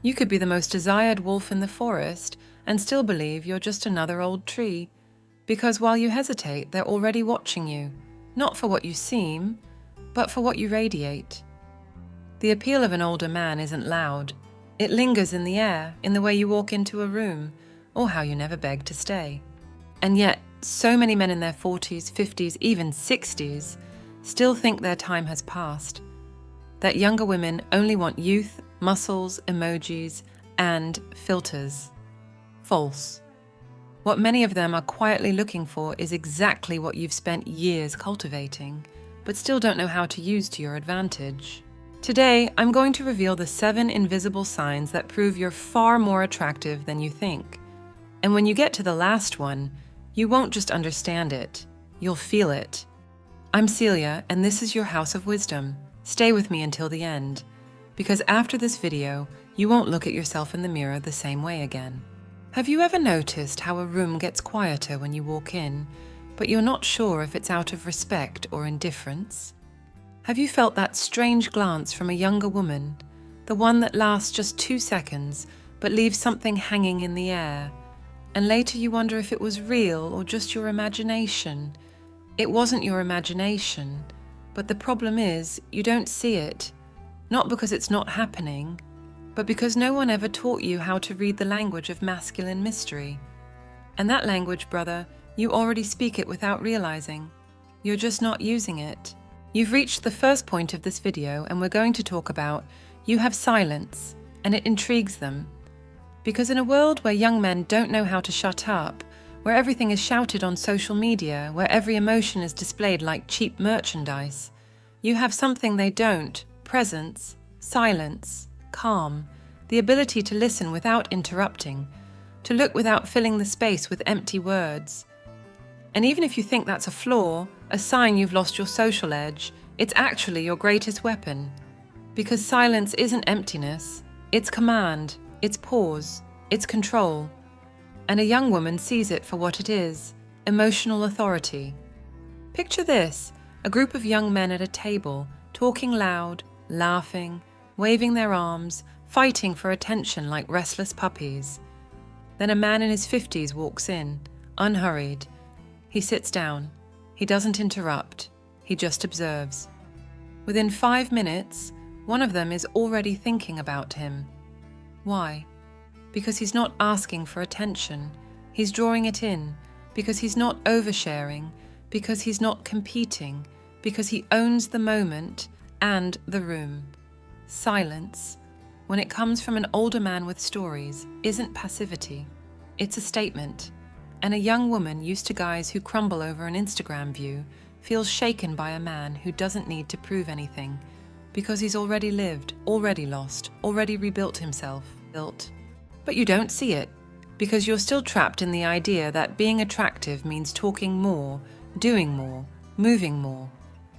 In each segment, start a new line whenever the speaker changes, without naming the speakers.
You could be the most desired wolf in the forest and still believe you're just another old tree, because while you hesitate, they're already watching you, not for what you seem, but for what you radiate. The appeal of an older man isn't loud. It lingers in the air, in the way you walk into a room, or how you never beg to stay. And yet, so many men in their 40s, 50s, even 60s still think their time has passed. That younger women only want youth, muscles, emojis, and filters. False. What many of them are quietly looking for is exactly what you've spent years cultivating, but still don't know how to use to your advantage. Today, I'm going to reveal the 7 invisible signs that prove you're far more attractive than you think. And when you get to the last one, you won't just understand it, you'll feel it. I'm Celia, and this is your House of Wisdom. Stay with me until the end, because after this video, you won't look at yourself in the mirror the same way again. Have you ever noticed how a room gets quieter when you walk in, but you're not sure if it's out of respect or indifference? Have you felt that strange glance from a younger woman, the one that lasts just 2 seconds, but leaves something hanging in the air, and later you wonder if it was real or just your imagination? It wasn't your imagination, but the problem is you don't see it, not because it's not happening, but because no one ever taught you how to read the language of masculine mystery. And that language, brother, you already speak it without realizing. You're just not using it. You've reached the first point of this video, and we're going to talk about you have silence, and it intrigues them. Because in a world where young men don't know how to shut up, where everything is shouted on social media, where every emotion is displayed like cheap merchandise, you have something they don't: presence, silence, calm, the ability to listen without interrupting, to look without filling the space with empty words. And even if you think that's a flaw, a sign you've lost your social edge, it's actually your greatest weapon. Because silence isn't emptiness, it's command, it's pause, it's control. And a young woman sees it for what it is: emotional authority. Picture this: a group of young men at a table, talking loud, laughing, waving their arms, fighting for attention like restless puppies. Then a man in his 50s walks in, unhurried. He sits down. He doesn't interrupt. He just observes. Within 5 minutes, one of them is already thinking about him. Why? Because he's not asking for attention. He's drawing it in. Because he's not oversharing. Because he's not competing. Because he owns the moment and the room. Silence, when it comes from an older man with stories, isn't passivity. It's a statement. And a young woman used to guys who crumble over an Instagram view feels shaken by a man who doesn't need to prove anything, because he's already lived, already lost, already rebuilt himself. But you don't see it, because you're still trapped in the idea that being attractive means talking more, doing more, moving more.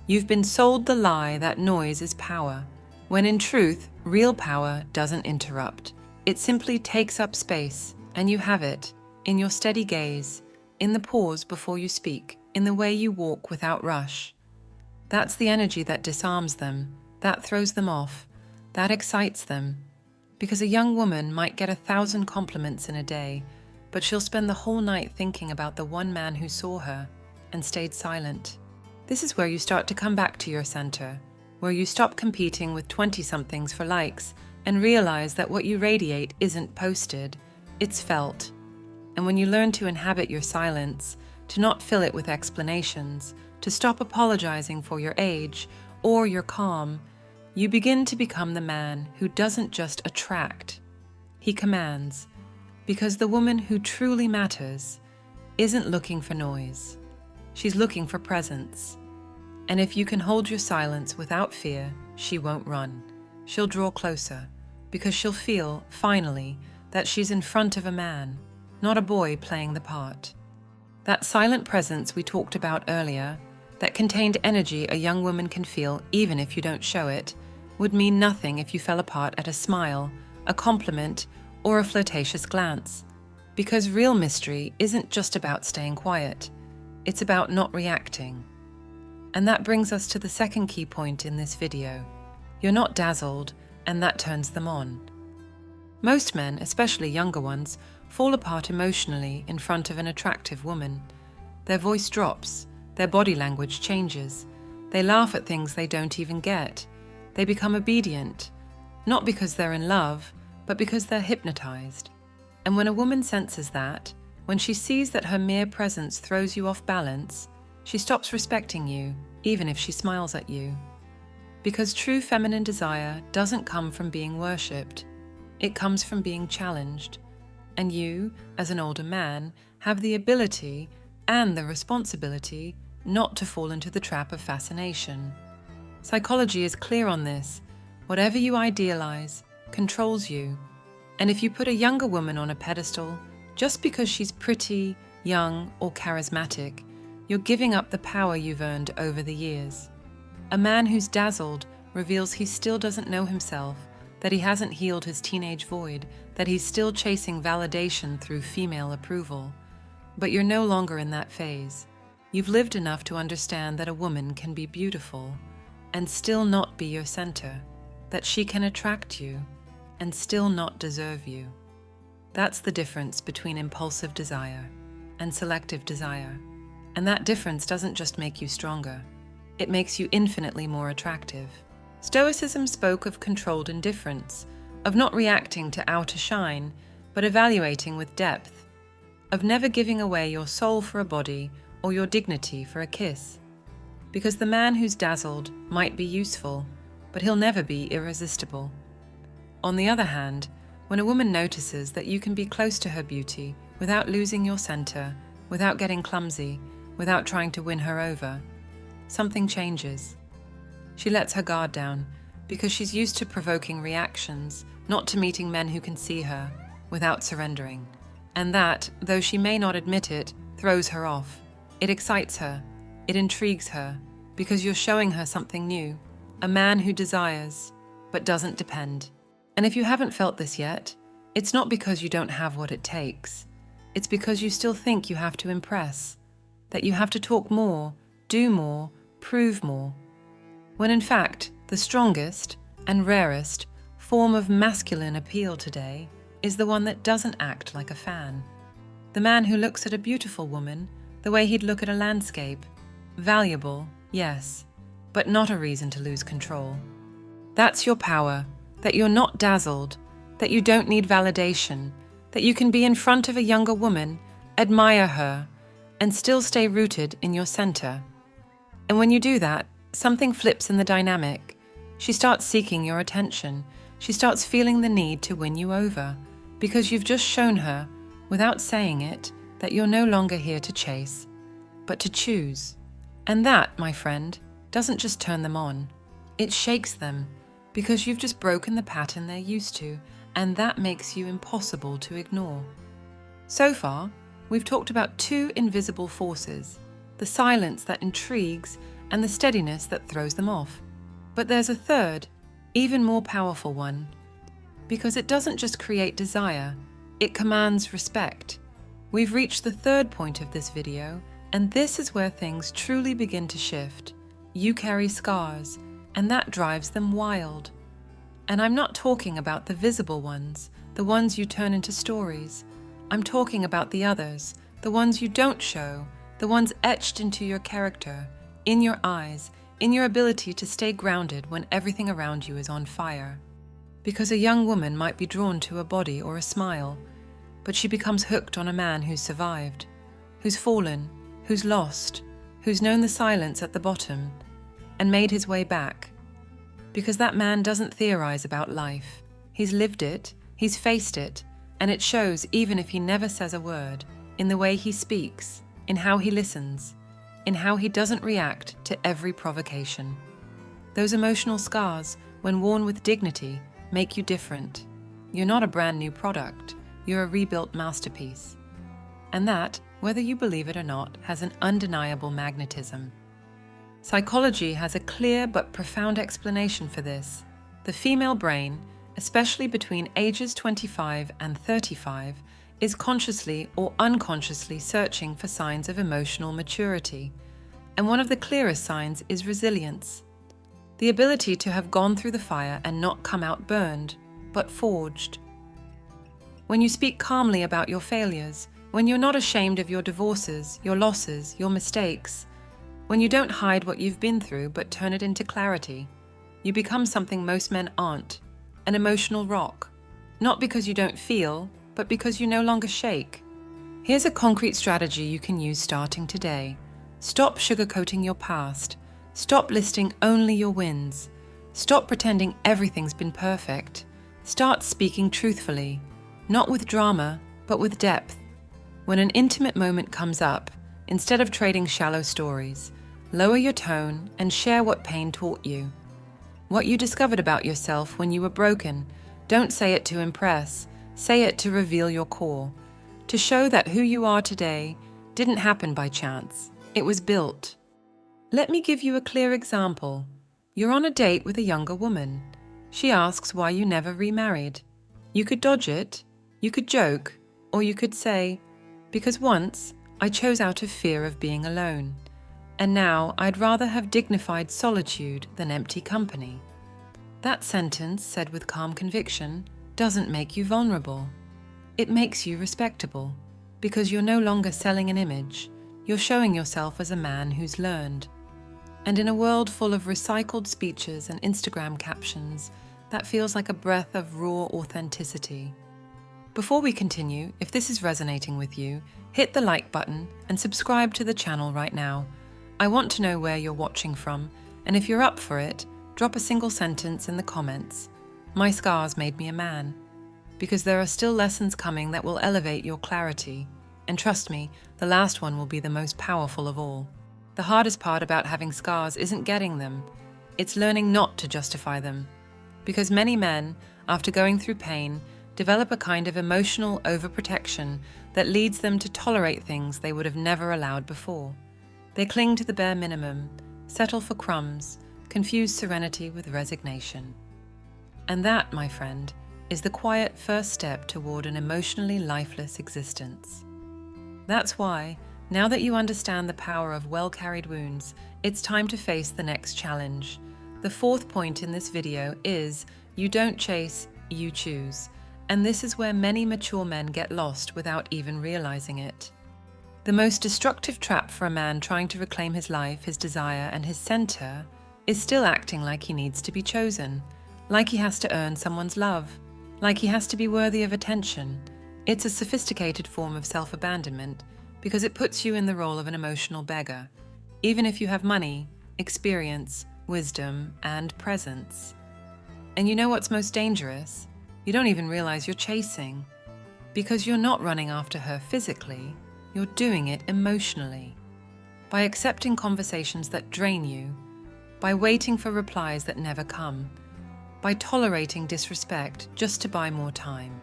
You've been sold the lie that noise is power, when in truth, real power doesn't interrupt. It simply takes up space, and you have it, in your steady gaze, in the pause before you speak, in the way you walk without rush. That's the energy that disarms them, that throws them off, that excites them. Because a young woman might get 1,000 compliments in a day, but she'll spend the whole night thinking about the one man who saw her and stayed silent. This is where you start to come back to your center, where you stop competing with 20-somethings for likes and realize that what you radiate isn't posted, it's felt. And when you learn to inhabit your silence, to not fill it with explanations, to stop apologizing for your age or your calm, you begin to become the man who doesn't just attract, he commands, because the woman who truly matters isn't looking for noise. She's looking for presence. And if you can hold your silence without fear, she won't run. She'll draw closer, because she'll feel, finally, that she's in front of a man, not a boy playing the part. That silent presence we talked about earlier, that contained energy a young woman can feel even if you don't show it, would mean nothing if you fell apart at a smile, a compliment, or a flirtatious glance. Because real mystery isn't just about staying quiet, it's about not reacting. And that brings us to the second key point in this video. You're not dazzled, and that turns them on. Most men, especially younger ones, fall apart emotionally in front of an attractive woman. Their voice drops, their body language changes, they laugh at things they don't even get, they become obedient, not because they're in love, but because they're hypnotized. And when a woman senses that, when she sees that her mere presence throws you off balance, she stops respecting you, even if she smiles at you. Because true feminine desire doesn't come from being worshipped, it comes from being challenged. And you, as an older man, have the ability and the responsibility not to fall into the trap of fascination. Psychology is clear on this. Whatever you idealize controls you. And if you put a younger woman on a pedestal, just because she's pretty, young, or charismatic, you're giving up the power you've earned over the years. A man who's dazzled reveals he still doesn't know himself, that he hasn't healed his teenage void, that he's still chasing validation through female approval. But you're no longer in that phase. You've lived enough to understand that a woman can be beautiful and still not be your center, that she can attract you and still not deserve you. That's the difference between impulsive desire and selective desire. And that difference doesn't just make you stronger, it makes you infinitely more attractive. Stoicism spoke of controlled indifference, of not reacting to outer shine, but evaluating with depth, of never giving away your soul for a body or your dignity for a kiss. Because the man who's dazzled might be useful, but he'll never be irresistible. On the other hand, when a woman notices that you can be close to her beauty without losing your center, without getting clumsy, without trying to win her over, something changes. She lets her guard down because she's used to provoking reactions, not to meeting men who can see her without surrendering. And that, though she may not admit it, throws her off. It excites her. It intrigues her because you're showing her something new, a man who desires but doesn't depend. And if you haven't felt this yet, it's not because you don't have what it takes. It's because you still think you have to impress, that you have to talk more, do more, prove more. When in fact, the strongest and rarest form of masculine appeal today is the one that doesn't act like a fan. The man who looks at a beautiful woman the way he'd look at a landscape. Valuable, yes, but not a reason to lose control. That's your power, that you're not dazzled, that you don't need validation, that you can be in front of a younger woman, admire her, and still stay rooted in your center. And when you do that, something flips in the dynamic. She starts seeking your attention. She starts feeling the need to win you over, because you've just shown her, without saying it, that you're no longer here to chase, but to choose. And that, my friend, doesn't just turn them on. It shakes them, because you've just broken the pattern they're used to, and that makes you impossible to ignore. So far, we've talked about two invisible forces, the silence that intrigues and the steadiness that throws them off. But there's a third, even more powerful one, because it doesn't just create desire, it commands respect. We've reached the third point of this video, and this is where things truly begin to shift. You carry scars, and that drives them wild. And I'm not talking about the visible ones, the ones you turn into stories. I'm talking about the others, the ones you don't show, the ones etched into your character, in your eyes, in your ability to stay grounded when everything around you is on fire. Because a young woman might be drawn to a body or a smile, but she becomes hooked on a man who's survived, who's fallen, who's lost, who's known the silence at the bottom, and made his way back. Because that man doesn't theorize about life. He's lived it, he's faced it, and it shows even if he never says a word, in the way he speaks, in how he listens, in how he doesn't react to every provocation. Those emotional scars, when worn with dignity, make you different. You're not a brand new product, you're a rebuilt masterpiece. And that, whether you believe it or not, has an undeniable magnetism. Psychology has a clear but profound explanation for this. The female brain, especially between ages 25 and 35, is consciously or unconsciously searching for signs of emotional maturity. And one of the clearest signs is resilience. The ability to have gone through the fire and not come out burned, but forged. when you speak calmly about your failures, when you're not ashamed of your divorces, your losses, your mistakes, when you don't hide what you've been through but turn it into clarity, you become something most men aren't, an emotional rock. Not because you don't feel, but because you no longer shake. Here's a concrete strategy you can use starting today. Stop sugarcoating your past. Stop listing only your wins. Stop pretending everything's been perfect. Start speaking truthfully, not with drama, but with depth. When an intimate moment comes up, instead of trading shallow stories, lower your tone and share what pain taught you. What you discovered about yourself when you were broken. Don't say it to impress, say it to reveal your core, to show that who you are today didn't happen by chance, it was built. Let me give you a clear example. You're on a date with a younger woman. She asks why you never remarried. You could dodge it, you could joke, or you could say, because once I chose out of fear of being alone, and now I'd rather have dignified solitude than empty company. That sentence, said with calm conviction, doesn't make you vulnerable. It makes you respectable, because you're no longer selling an image, you're showing yourself as a man who's learned. And in a world full of recycled speeches and Instagram captions, that feels like a breath of raw authenticity. Before we continue, if this is resonating with you, hit the like button and subscribe to the channel right now. I want to know where you're watching from, and if you're up for it, drop a single sentence in the comments. My scars made me a man. Because there are still lessons coming that will elevate your clarity. And trust me, the last one will be the most powerful of all. The hardest part about having scars isn't getting them. It's learning not to justify them. Because many men, after going through pain, develop a kind of emotional overprotection that leads them to tolerate things they would have never allowed before. They cling to the bare minimum, settle for crumbs, confuse serenity with resignation. And that, my friend, is the quiet first step toward an emotionally lifeless existence. That's why, now that you understand the power of well-carried wounds, it's time to face the next challenge. The fourth point in this video is, you don't chase, you choose. And this is where many mature men get lost without even realizing it. The most destructive trap for a man trying to reclaim his life, his desire, and his center is still acting like he needs to be chosen, like he has to earn someone's love, like he has to be worthy of attention. It's a sophisticated form of self-abandonment because it puts you in the role of an emotional beggar, even if you have money, experience, wisdom, and presence. And you know what's most dangerous? You don't even realize you're chasing, because you're not running after her physically, you're doing it emotionally. By accepting conversations that drain you, by waiting for replies that never come, by tolerating disrespect just to buy more time.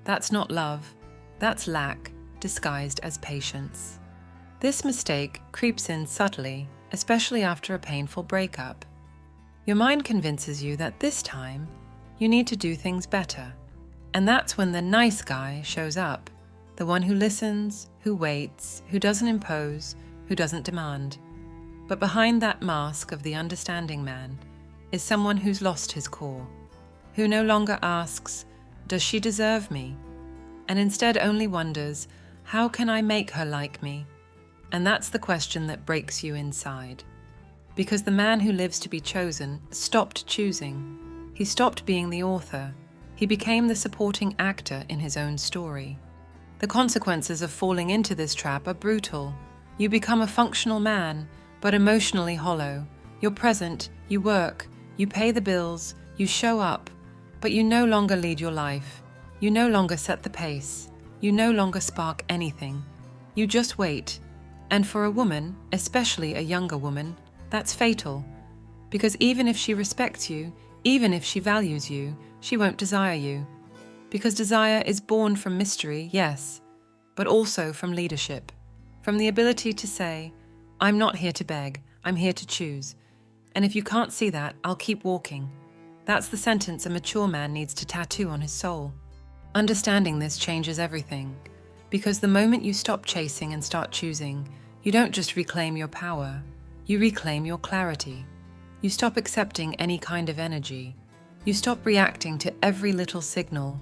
That's not love, that's lack, disguised as patience. This mistake creeps in subtly, especially after a painful breakup. Your mind convinces you that this time, you need to do things better. And that's when the nice guy shows up, the one who listens, who waits, who doesn't impose, who doesn't demand. But behind that mask of the understanding man is someone who's lost his core, who no longer asks, does she deserve me? And instead only wonders, how can I make her like me? And that's the question that breaks you inside. Because the man who lives to be chosen stopped choosing. He stopped being the author. He became the supporting actor in his own story. The consequences of falling into this trap are brutal. You become a functional man, but emotionally hollow. You're present, you work, you pay the bills, you show up, but you no longer lead your life. You no longer set the pace. You no longer spark anything. You just wait. And for a woman, especially a younger woman, that's fatal. Because even if she respects you, even if she values you, she won't desire you. Because desire is born from mystery, yes, but also from leadership. From the ability to say, I'm not here to beg, I'm here to choose. And if you can't see that, I'll keep walking. That's the sentence a mature man needs to tattoo on his soul. Understanding this changes everything. Because the moment you stop chasing and start choosing, you don't just reclaim your power, you reclaim your clarity. You stop accepting any kind of energy. You stop reacting to every little signal.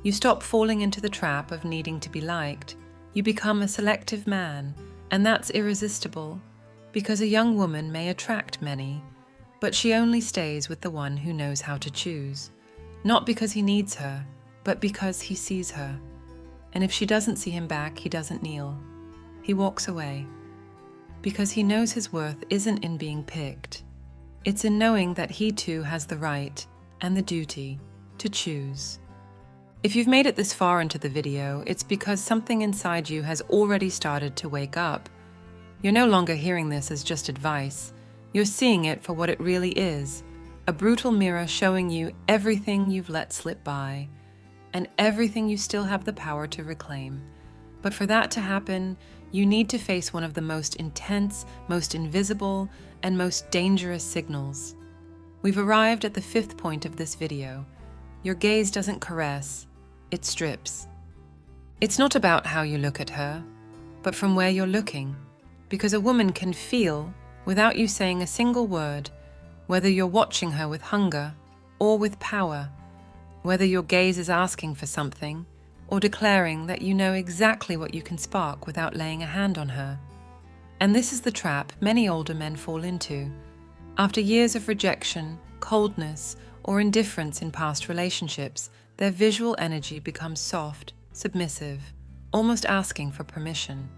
You stop falling into the trap of needing to be liked. You become a selective man, and that's irresistible, because a young woman may attract many, but she only stays with the one who knows how to choose, not because he needs her, but because he sees her. And if she doesn't see him back, he doesn't kneel. He walks away, because he knows his worth isn't in being picked. It's in knowing that he too has the right and the duty to choose. If you've made it this far into the video, it's because something inside you has already started to wake up. You're no longer hearing this as just advice. You're seeing it for what it really is, a brutal mirror showing you everything you've let slip by, and everything you still have the power to reclaim. But for that to happen, you need to face one of the most intense, most invisible, and most dangerous signals. We've arrived at the 5th point of this video. Your gaze doesn't caress, it strips. It's not about how you look at her, but from where you're looking, because a woman can feel, without you saying a single word, whether you're watching her with hunger or with power, whether your gaze is asking for something or declaring that you know exactly what you can spark without laying a hand on her. And this is the trap many older men fall into. After years of rejection, coldness, or indifference in past relationships, their visual energy becomes soft, submissive, almost asking for permission.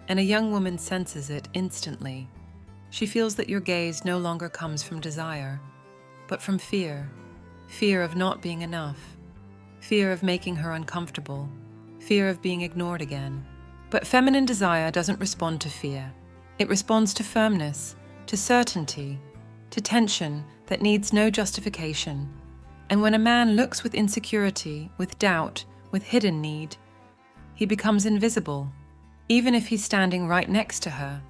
And a young woman senses it instantly. She feels that your gaze no longer comes from desire, but from fear. Fear of not being enough. Fear of making her uncomfortable. Fear of being ignored again. But feminine desire doesn't respond to fear. It responds to firmness, to certainty, to tension that needs no justification. And when a man looks with insecurity, with doubt, with hidden need, he becomes invisible, even if he's standing right next to her,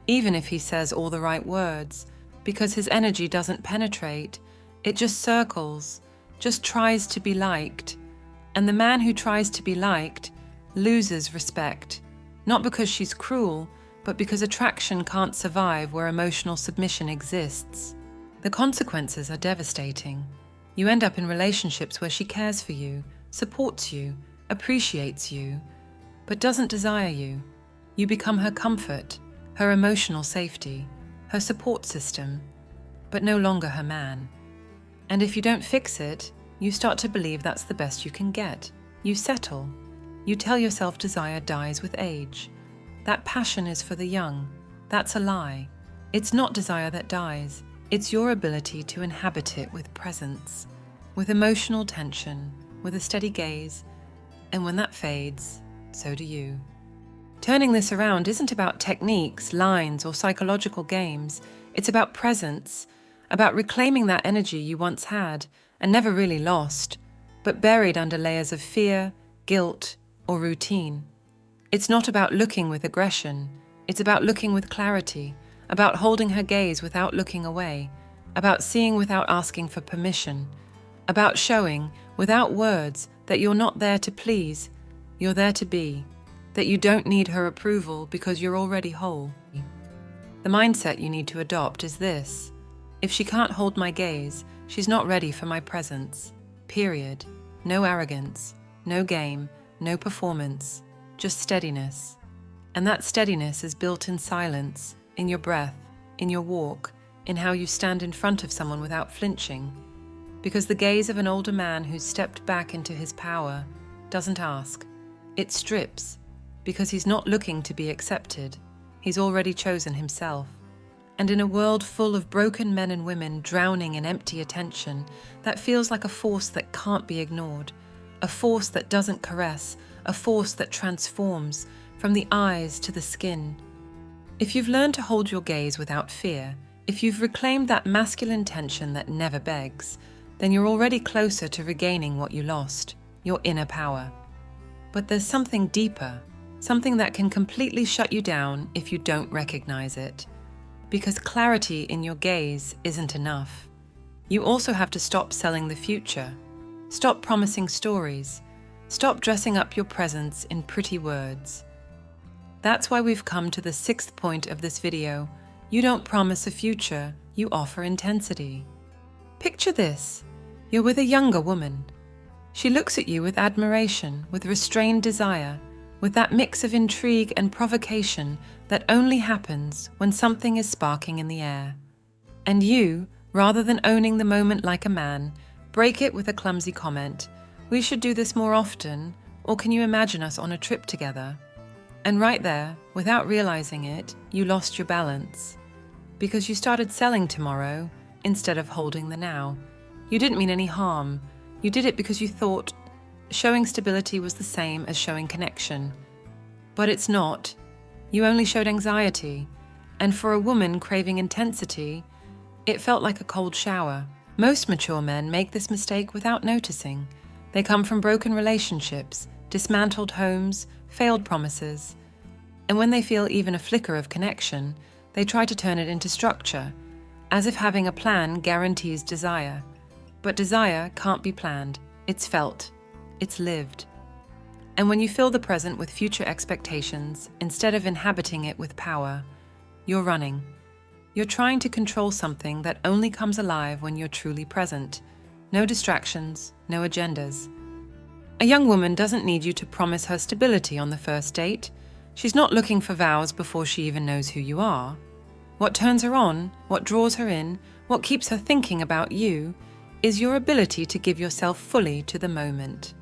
even if he says all the right words, because his energy doesn't penetrate, it just circles, just tries to be liked. And the man who tries to be liked loses respect, not because she's cruel, but because attraction can't survive where emotional submission exists. The consequences are devastating. You end up in relationships where she cares for you, supports you, appreciates you, but doesn't desire you. You become her comfort, her emotional safety, her support system, but no longer her man. And if you don't fix it, you start to believe that's the best you can get. You settle. You tell yourself desire dies with age. That passion is for the young. That's a lie. It's not desire that dies. It's your ability to inhabit it with presence, with emotional tension, with a steady gaze, and when that fades, so do you. Turning this around isn't about techniques, lines, or psychological games. It's about presence, about reclaiming that energy you once had and never really lost, but buried under layers of fear, guilt, or routine. It's not about looking with aggression. It's about looking with clarity, about holding her gaze without looking away, about seeing without asking for permission, about showing, without words, that you're not there to please, you're there to be, that you don't need her approval because you're already whole. The mindset you need to adopt is this: if she can't hold my gaze, she's not ready for my presence. Period. No arrogance, no game, no performance, just steadiness. And that steadiness is built in silence, in your breath, in your walk, in how you stand in front of someone without flinching. Because the gaze of an older man who's stepped back into his power doesn't ask. It strips, because he's not looking to be accepted. He's already chosen himself. And in a world full of broken men and women drowning in empty attention, that feels like a force that can't be ignored, a force that doesn't caress, a force that transforms from the eyes to the skin. If you've learned to hold your gaze without fear, if you've reclaimed that masculine tension that never begs, then you're already closer to regaining what you lost, your inner power. But there's something deeper, something that can completely shut you down if you don't recognize it. Because clarity in your gaze isn't enough. You also have to stop selling the future. Stop promising stories. Stop dressing up your presence in pretty words. That's why we've come to the 6th point of this video. You don't promise a future, you offer intensity. Picture this. You're with a younger woman. She looks at you with admiration, with restrained desire, with that mix of intrigue and provocation that only happens when something is sparking in the air. And you, rather than owning the moment like a man, break it with a clumsy comment, "We should do this more often, or can you imagine us on a trip together?" And right there, without realizing it, you lost your balance. Because you started selling tomorrow instead of holding the now. You didn't mean any harm. You did it because you thought showing stability was the same as showing connection. But it's not. You only showed anxiety. And for a woman craving intensity, it felt like a cold shower. Most mature men make this mistake without noticing. They come from broken relationships, dismantled homes, failed promises. And when they feel even a flicker of connection, they try to turn it into structure, as if having a plan guarantees desire. But desire can't be planned. It's felt. It's lived. And when you fill the present with future expectations, instead of inhabiting it with power, you're running. You're trying to control something that only comes alive when you're truly present. No distractions, no agendas. A young woman doesn't need you to promise her stability on the first date. She's not looking for vows before she even knows who you are. What turns her on, what draws her in, what keeps her thinking about you, is your ability to give yourself fully to the moment.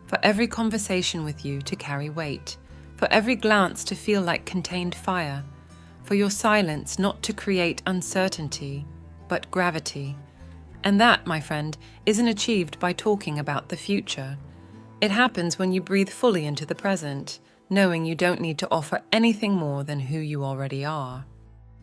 For every conversation with you to carry weight, for every glance to feel like contained fire, for your silence not to create uncertainty, but gravity. And that, my friend, isn't achieved by talking about the future. It happens when you breathe fully into the present, knowing you don't need to offer anything more than who you already are.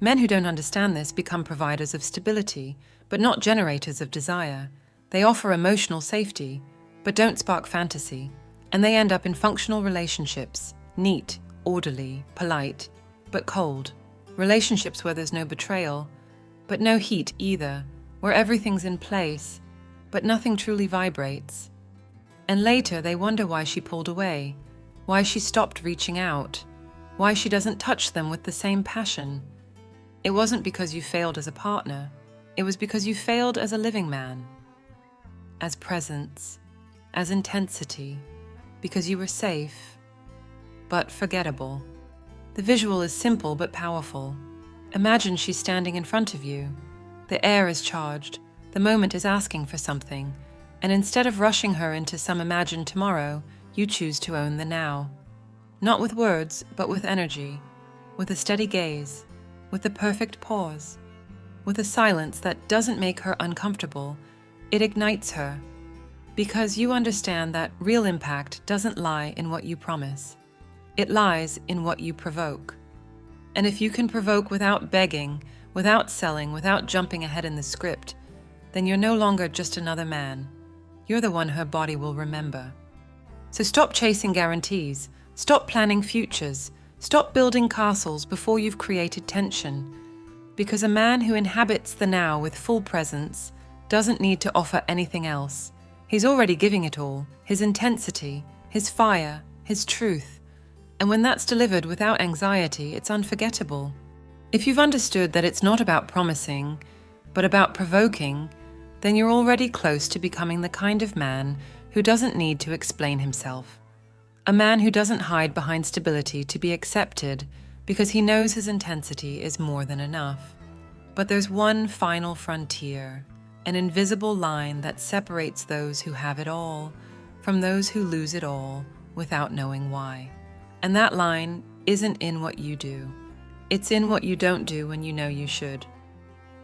Men who don't understand this become providers of stability, but not generators of desire. They offer emotional safety, but don't spark fantasy, and they end up in functional relationships, neat, orderly, polite, but cold. Relationships where there's no betrayal, but no heat either, where everything's in place, but nothing truly vibrates. And later they wonder why she pulled away, why she stopped reaching out, why she doesn't touch them with the same passion. It wasn't because you failed as a partner, it was because you failed as a living man. As presence, as intensity, because you were safe, but forgettable. The visual is simple but powerful. Imagine she's standing in front of you. The air is charged, the moment is asking for something, and instead of rushing her into some imagined tomorrow, you choose to own the now. Not with words, but with energy, with a steady gaze, with the perfect pause, with a silence that doesn't make her uncomfortable, it ignites her. Because you understand that real impact doesn't lie in what you promise. It lies in what you provoke. And if you can provoke without begging, without selling, without jumping ahead in the script, then you're no longer just another man. You're the one her body will remember. So stop chasing guarantees, stop planning futures, stop building castles before you've created tension. Because a man who inhabits the now with full presence doesn't need to offer anything else. He's already giving it all, his intensity, his fire, his truth. And when that's delivered without anxiety, it's unforgettable. If you've understood that it's not about promising, but about provoking, then you're already close to becoming the kind of man who doesn't need to explain himself. A man who doesn't hide behind stability to be accepted because he knows his intensity is more than enough. But there's one final frontier, an invisible line that separates those who have it all from those who lose it all without knowing why. And that line isn't in what you do. It's in what you don't do when you know you should.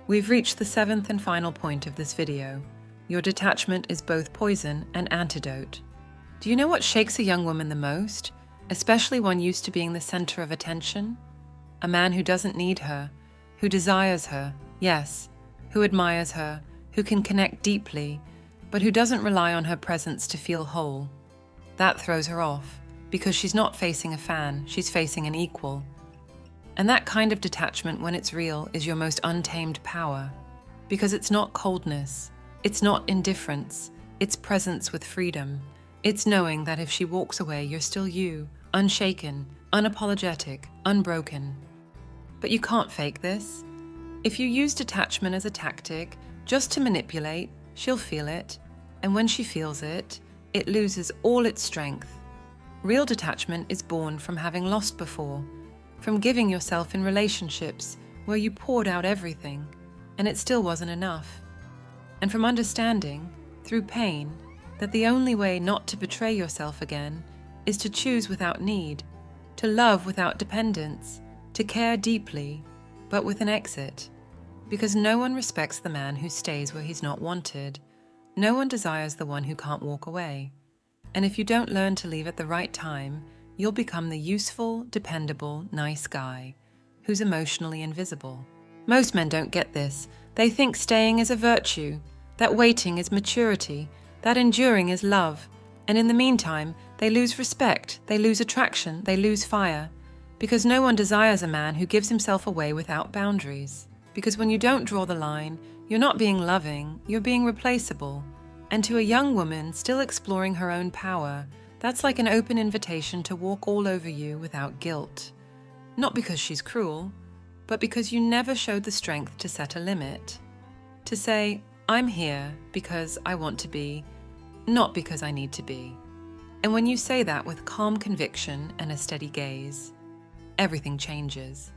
We've reached the seventh and final point of this video. Your detachment is both poison and antidote. Do you know what shakes a young woman the most, especially one used to being the center of attention? A man who doesn't need her, who desires her, yes, who admires her, who can connect deeply, but who doesn't rely on her presence to feel whole. That throws her off, because she's not facing a fan, she's facing an equal. And that kind of detachment, when it's real, is your most untamed power. Because it's not coldness, it's not indifference, it's presence with freedom. It's knowing that if she walks away, you're still you, unshaken, unapologetic, unbroken. But you can't fake this. If you use detachment as a tactic, just to manipulate, she'll feel it. And when she feels it, it loses all its strength. Real detachment is born from having lost before, from giving yourself in relationships where you poured out everything, and it still wasn't enough. And from understanding, through pain, that the only way not to betray yourself again is to choose without need, to love without dependence, to care deeply, but with an exit. Because no one respects the man who stays where he's not wanted. No one desires the one who can't walk away. And if you don't learn to leave at the right time, you'll become the useful, dependable, nice guy who's emotionally invisible. Most men don't get this. They think staying is a virtue, that waiting is maturity, that enduring is love. And in the meantime, they lose respect, they lose attraction, they lose fire. Because no one desires a man who gives himself away without boundaries. Because when you don't draw the line, you're not being loving, you're being replaceable. And to a young woman still exploring her own power, that's like an open invitation to walk all over you without guilt. Not because she's cruel, but because you never showed the strength to set a limit. To say, I'm here because I want to be, not because I need to be. And when you say that with calm conviction and a steady gaze, everything changes.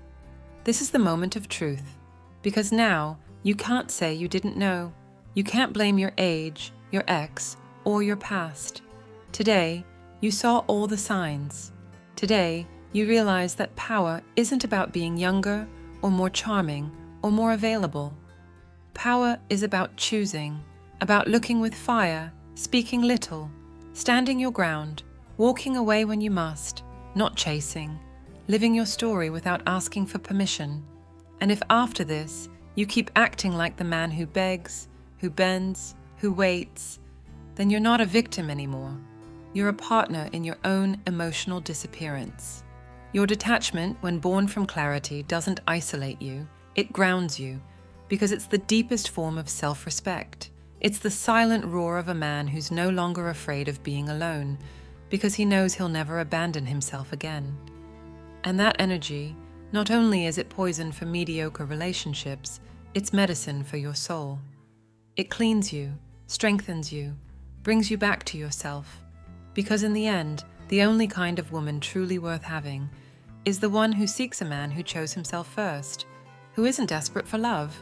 This is the moment of truth, because now you can't say you didn't know. You can't blame your age, your ex, or your past. Today, you saw all the signs. Today, you realize that power isn't about being younger, or more charming, or more available. Power is about choosing, about looking with fire, speaking little, standing your ground, walking away when you must, not chasing, living your story without asking for permission. And if after this, you keep acting like the man who begs, who bends, who waits, then you're not a victim anymore. You're a partner in your own emotional disappearance. Your detachment, when born from clarity, doesn't isolate you, it grounds you, because it's the deepest form of self-respect. It's the silent roar of a man who's no longer afraid of being alone, because he knows he'll never abandon himself again. And that energy, not only is it poison for mediocre relationships, it's medicine for your soul. It cleans you, strengthens you, brings you back to yourself. Because in the end, the only kind of woman truly worth having is the one who seeks a man who chose himself first, who isn't desperate for love,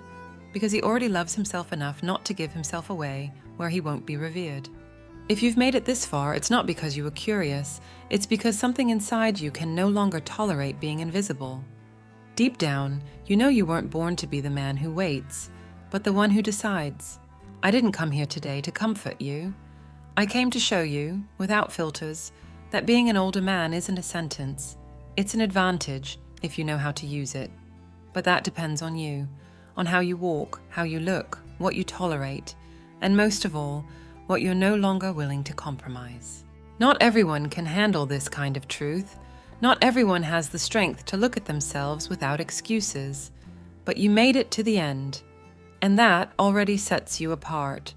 because he already loves himself enough not to give himself away where he won't be revered. If you've made it this far, it's not because you were curious, it's because something inside you can no longer tolerate being invisible. Deep down, you know you weren't born to be the man who waits, but the one who decides. I didn't come here today to comfort you. I came to show you, without filters, that being an older man isn't a sentence. It's an advantage if you know how to use it. But that depends on you, on how you walk, how you look, what you tolerate, and most of all, what you're no longer willing to compromise. Not everyone can handle this kind of truth. Not everyone has the strength to look at themselves without excuses. But you made it to the end, and that already sets you apart.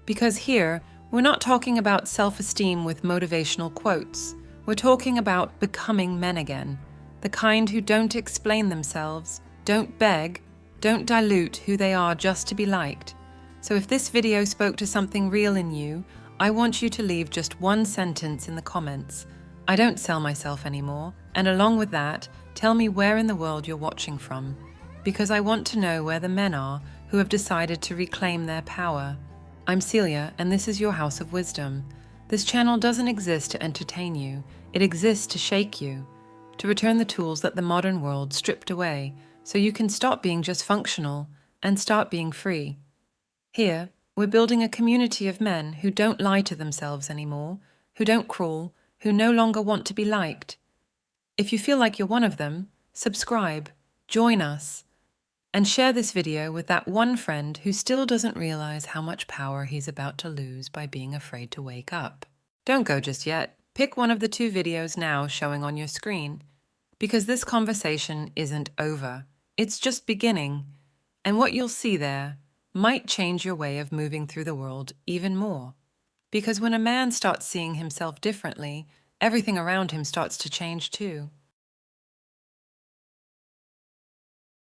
Because here, we're not talking about self-esteem with motivational quotes. We're talking about becoming men again, the kind who don't explain themselves, don't beg, don't dilute who they are just to be liked. So if this video spoke to something real in you, I want you to leave just one sentence in the comments. I don't sell myself anymore, and along with that, tell me where in the world you're watching from, because I want to know where the men are who have decided to reclaim their power. I'm Celia, and this is your House of Wisdom. This channel doesn't exist to entertain you, it exists to shake you, to return the tools that the modern world stripped away, so you can stop being just functional and start being free. Here, we're building a community of men who don't lie to themselves anymore, who don't crawl, who no longer want to be liked. If you feel like you're one of them, subscribe, join us, and share this video with that one friend who still doesn't realize how much power he's about to lose by being afraid to wake up. Don't go just yet. Pick one of the 2 videos now showing on your screen, because this conversation isn't over. It's just beginning, and what you'll see there might change your way of moving through the world even more. Because when a man starts seeing himself differently, everything around him starts to change too.